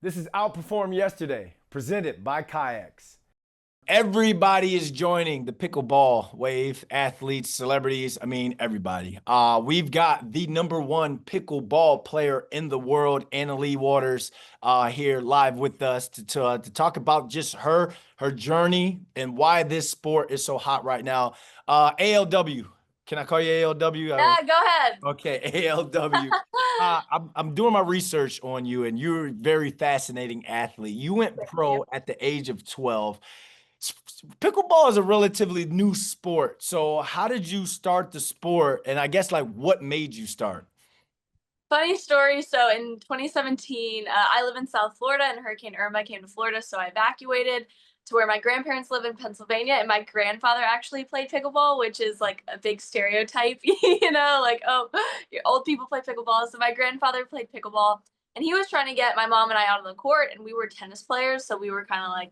This is Outperform Yesterday, presented by Kayaks. Everybody is joining the pickleball wave, athletes, celebrities, everybody. We've got the #1 pickleball player in the world, Anna Leigh Waters, here live with us to talk about just her journey and why this sport is so hot right now. ALW, can I call you ALW? Yeah, go ahead. Okay, ALW. I'm doing my research on you, and you're a very fascinating athlete. You went Thank you. pro at the age of 12. Pickleball is a relatively new sport. So how did you start the sport? And I guess like what made you start? Funny story. So in 2017, I live in South Florida, and Hurricane Irma came to Florida. So I evacuated to where my grandparents live in Pennsylvania, and my grandfather actually played pickleball, which is like a big stereotype, like, oh, your old people play pickleball. So my grandfather played pickleball, and he was trying to get my mom and I out on the court, and we were tennis players, so we were kind of like,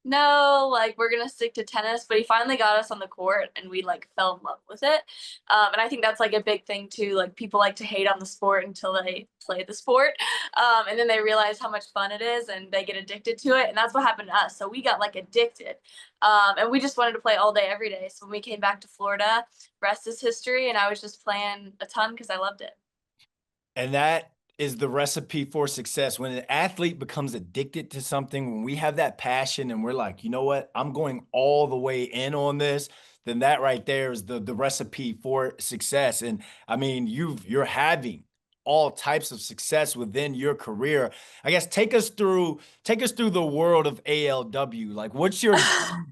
no, like we're gonna stick to tennis. But he finally got us on the court, and we like fell in love with it. And I think that's like a big thing too. Like people like to hate on the sport until they play the sport, and then they realize how much fun it is, and they get addicted to it. And that's what happened to us. So we got like addicted, and we just wanted to play all day, every day. So when we came back to Florida, rest is history, and I was just playing a ton because I loved it. And that is the recipe for success. When an athlete becomes addicted to something, when we have that passion and we're like, you know what, I'm going all the way in on this, then that right there is the recipe for success. And I mean, you're having all types of success within your career. I guess take us through the world of ALW. Like what's your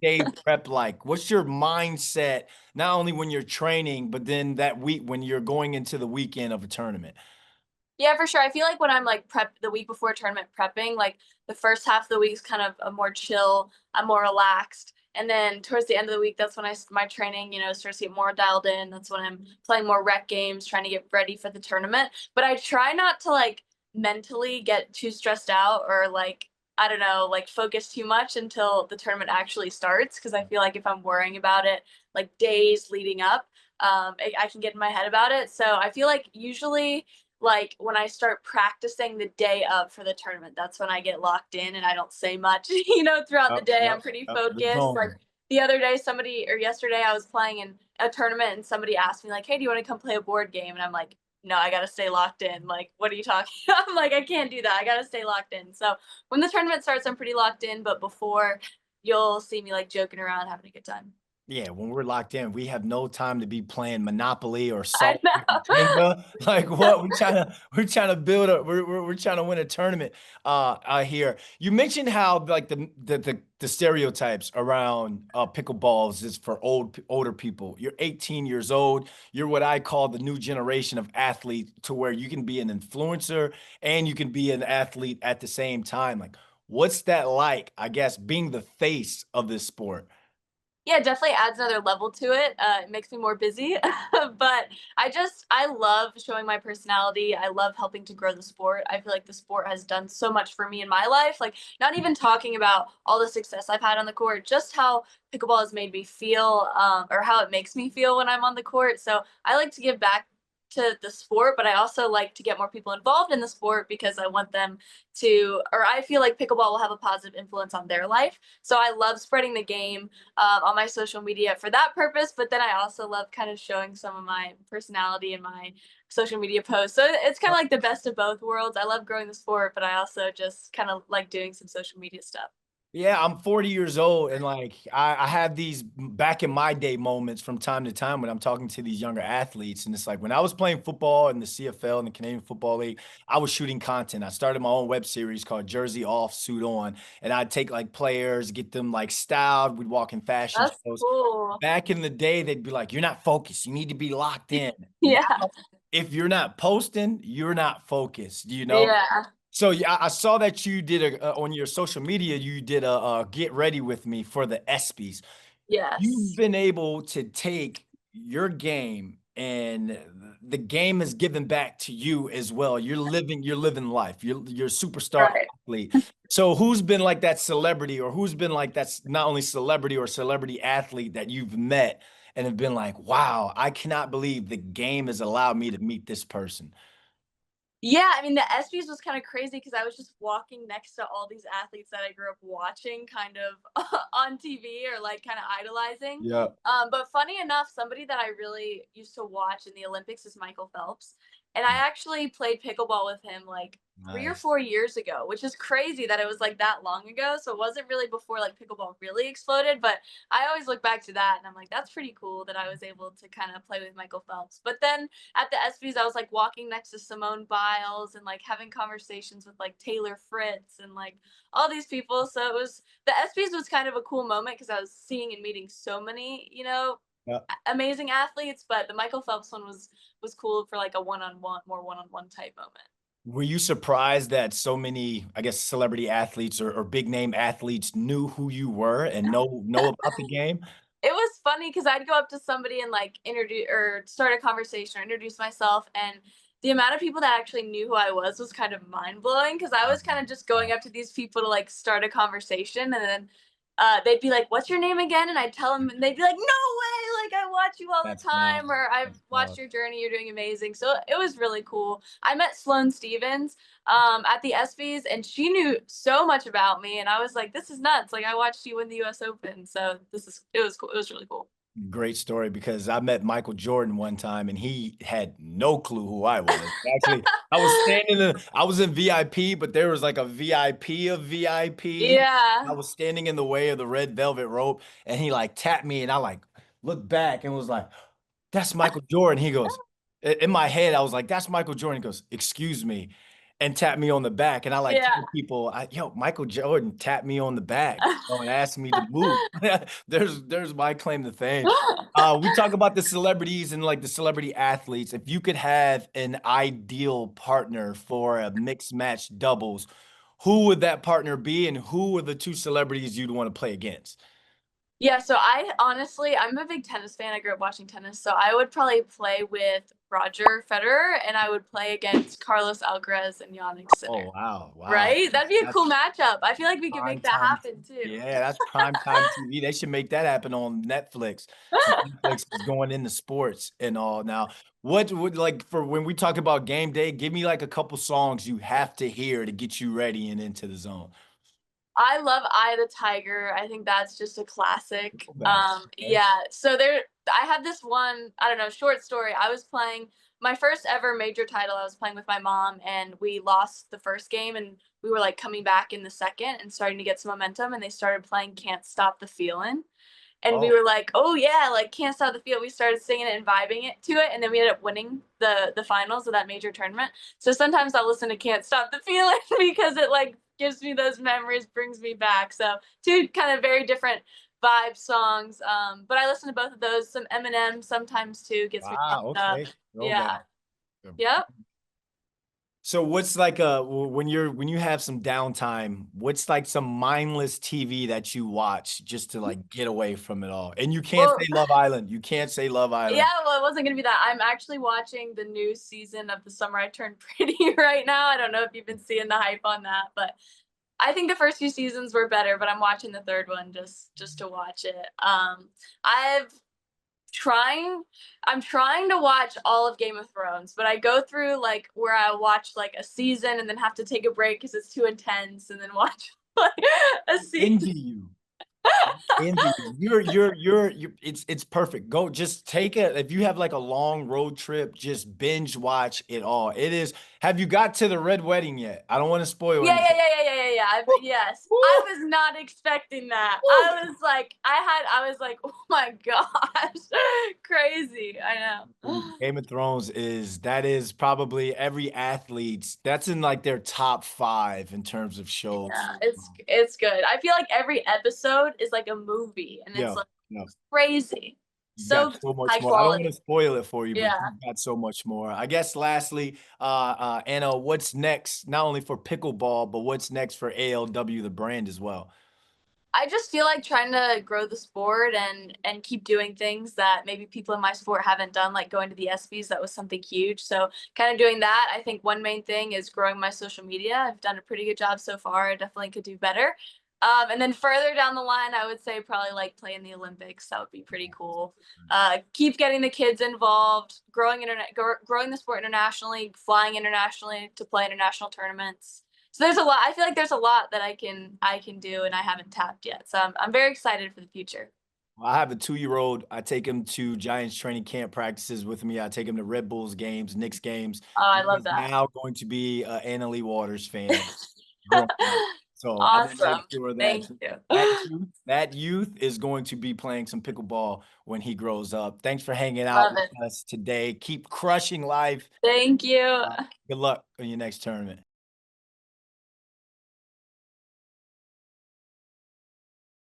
day prep like? What's your mindset not only when you're training, but then that week when you're going into the weekend of a tournament? Yeah, for sure. I feel like when I'm like the week before tournament prepping, like the first half of the week is kind of a more chill, I'm more relaxed. And then towards the end of the week, that's when my training, starts to get more dialed in. That's when I'm playing more rec games, trying to get ready for the tournament. But I try not to like mentally get too stressed out or like, I don't know, like focus too much until the tournament actually starts. Cause I feel like if I'm worrying about it like days leading up, I can get in my head about it. So I feel like usually like when I start practicing the day of for the tournament, that's when I get locked in and I don't say much, throughout the Yep, day. I'm yep, pretty yep, the focused. Like zone. the other day, yesterday, I was playing in a tournament and somebody asked me, like, hey, do you want to come play a board game? And I'm like, no, I got to stay locked in. Like, what are you talking? I'm like, I can't do that. I got to stay locked in. So when the tournament starts, I'm pretty locked in. But before, you'll see me like joking around, having a good time. Yeah, when we're locked in, we have no time to be playing Monopoly or I solitaire know. Jenga. Like what? We're trying to build a we're trying to win a tournament here. You mentioned how like the stereotypes around pickleballs is for older people. You're 18 years old. You're what I call the new generation of athlete to where you can be an influencer and you can be an athlete at the same time. Like what's that like? I guess being the face of this sport. Yeah, it definitely adds another level to it. It makes me more busy, but I love showing my personality. I love helping to grow the sport. I feel like the sport has done so much for me in my life. Like, not even talking about all the success I've had on the court, just how pickleball has made me feel, or how it makes me feel when I'm on the court. So I like to give back to the sport, but I also like to get more people involved in the sport because I want them to, or I feel like pickleball will have a positive influence on their life. So I love spreading the game on my social media for that purpose. But then I also love kind of showing some of my personality in my social media posts. So it's kind of like the best of both worlds. I love growing the sport, but I also just kind of like doing some social media stuff. Yeah, I'm 40 years old, and like I have these back in my day moments from time to time when I'm talking to these younger athletes. And it's like when I was playing football in the CFL and the Canadian Football League, I was shooting content. I started my own web series called Jersey Off, Suit On. And I'd take like players, get them like styled. We'd walk in fashion That's shows. cool. Back in the day, they'd be like, you're not focused. You need to be locked in. Now, Yeah. if you're not posting, you're not focused, you know? Yeah. So yeah, I saw that you did on your social media, you did a get ready with me for the ESPYs. You've Yes. been able to take your game and the game is given back to you as well. You're living life. You're a superstar Right. athlete. So who's been like that celebrity or who's been like that's not only celebrity or celebrity athlete that you've met and have been like, wow, I cannot believe the game has allowed me to meet this person. Yeah, I mean, the ESPYs was kind of crazy because I was just walking next to all these athletes that I grew up watching kind of on TV or like kind of idolizing. Yeah. But funny enough, somebody that I really used to watch in the Olympics is Michael Phelps. And I actually played pickleball with him like 3 or 4 years ago, which is crazy that it was like that long ago. So it wasn't really before like pickleball really exploded, but I always look back to that and I'm like, that's pretty cool that I was able to kind of play with Michael Phelps. But then at the ESPYs, I was like walking next to Simone Biles and like having conversations with like Taylor Fritz and like all these people. So it was the ESPYs was kind of a cool moment because I was seeing and meeting so many, Yeah. amazing athletes. But the Michael Phelps one was cool for like a one-on-one, more one-on-one type moment. Were you surprised that so many, I guess, celebrity athletes or big name athletes knew who you were and know about the game? It was funny because I'd go up to somebody and like introduce or start a conversation or introduce myself, and the amount of people that actually knew who I was kind of mind blowing because I was kind of just going up to these people to like start a conversation, and then they'd be like, "What's your name again?" And I'd tell them, and they'd be like, "No way! Like I watch you all the That's time, or I've that's watched your journey. You're doing amazing." So it was really cool. I met Sloane Stevens at the ESPYS, and she knew so much about me, and I was like, "This is nuts! Like I watched you win the U.S. Open, so it was cool. It was really cool." great story because I met Michael Jordan one time and he had no clue who I was. Actually, I was in VIP, but there was like a VIP of VIP. I Yeah. was standing in the way of the red velvet rope and he like tapped me and I like looked back and was like, that's Michael Jordan. He goes, in my head, I was like, that's Michael Jordan. He goes, excuse me, and tapped me on the back. And I like Yeah. told people, yo, Michael Jordan tapped me on the back, and asked me to move. There's my claim to fame. We talk about the celebrities and like the celebrity athletes. If you could have an ideal partner for a mixed match doubles, who would that partner be, and who are the two celebrities you'd want to play against? Yeah, so I'm a big tennis fan. I grew up watching tennis, so I would probably play with Roger Federer, and I would play against Carlos Alcaraz and Yannick Oh Sinner. wow, wow. Right? That'd be a That's cool matchup. I feel like we could prime make that time. happen too. Yeah, that's prime time TV. They should make that happen on Netflix. Since Netflix is going into sports and all now. What would like for when we talk about game day, give me like a couple songs you have to hear to get you ready and into the zone. I love Eye of the Tiger. I think that's just a classic. Backs. Okay. Yeah. So I had this one, I don't know, short story. I was playing my first ever major title. I was playing with my mom, and we lost the first game, and we were like coming back in the second and starting to get some momentum, and they started playing Can't Stop the Feeling. And we Oh, were like, "Oh yeah, like Can't Stop the Feel." We started singing it and vibing it to it, and then we ended up winning the finals of that major tournament. So sometimes I'll listen to Can't Stop the Feeling because it like gives me those memories, brings me back. So two kind of very different vibe songs. But I listen to both of those. Some Eminem sometimes too gets me wow. pumped up. Okay. Yeah. Throwback. Yep. So what's like when you have some downtime, what's like some mindless TV that you watch just to like get away from it all? And you can't Well, say Love Island. You can't say Love yeah, Island. well, it wasn't gonna be that. I'm actually watching the new season of The Summer I Turned Pretty right now. I don't know if you've been seeing the hype on that, but I think the first few seasons were better, but I'm watching the third one just to watch it. I've trying I'm trying to watch all of Game of Thrones, but I go through like where I watch like a season and then have to take a break because it's too intense, and then watch like a Envy season. you. Envy you. It's perfect. Go just take it. If you have like a long road trip, just binge watch it all. It is. Have you got to the red wedding yet? I don't want to spoil Yeah, yeah, anything. yeah, yeah, yeah, yeah, yeah. Yes, I Woo, was not expecting that. woo. I was like, oh my gosh, crazy. I know. Game of Thrones that is probably every athlete's that's in like their top five in terms of shows. Yeah, it's good. I feel like every episode is like a movie, and it's Yeah, like yeah. crazy, You've got so so much high more. I don't want quality. to spoil it for you, but Yeah. you've got so much more. I guess lastly, Anna, what's next, not only for pickleball, but what's next for ALW, the brand as well? I just feel like trying to grow the sport and keep doing things that maybe people in my sport haven't done, like going to the ESPYS. That was something huge. So kind of doing that. I think one main thing is growing my social media. I've done a pretty good job so far. I definitely could do better. And then further down the line, I would say probably like playing the Olympics. That would be pretty cool. Keep getting the kids involved, growing the sport internationally, flying internationally to play international tournaments. So there's a lot. I feel like there's a lot that I can do, and I haven't tapped yet. So I'm very excited for the future. I have a 2-year-old. I take him to Giants training camp practices with me. I take him to Red Bulls games, Knicks games. Oh, I He love is that. now going to be an Anna Leigh Waters fan. growing up. So I will make Awesome. sure Thank that you. that youth is going to be playing some pickleball when he grows up. Thanks for hanging out Love with it. us today. Keep crushing life. Thank you. Good luck on your next tournament.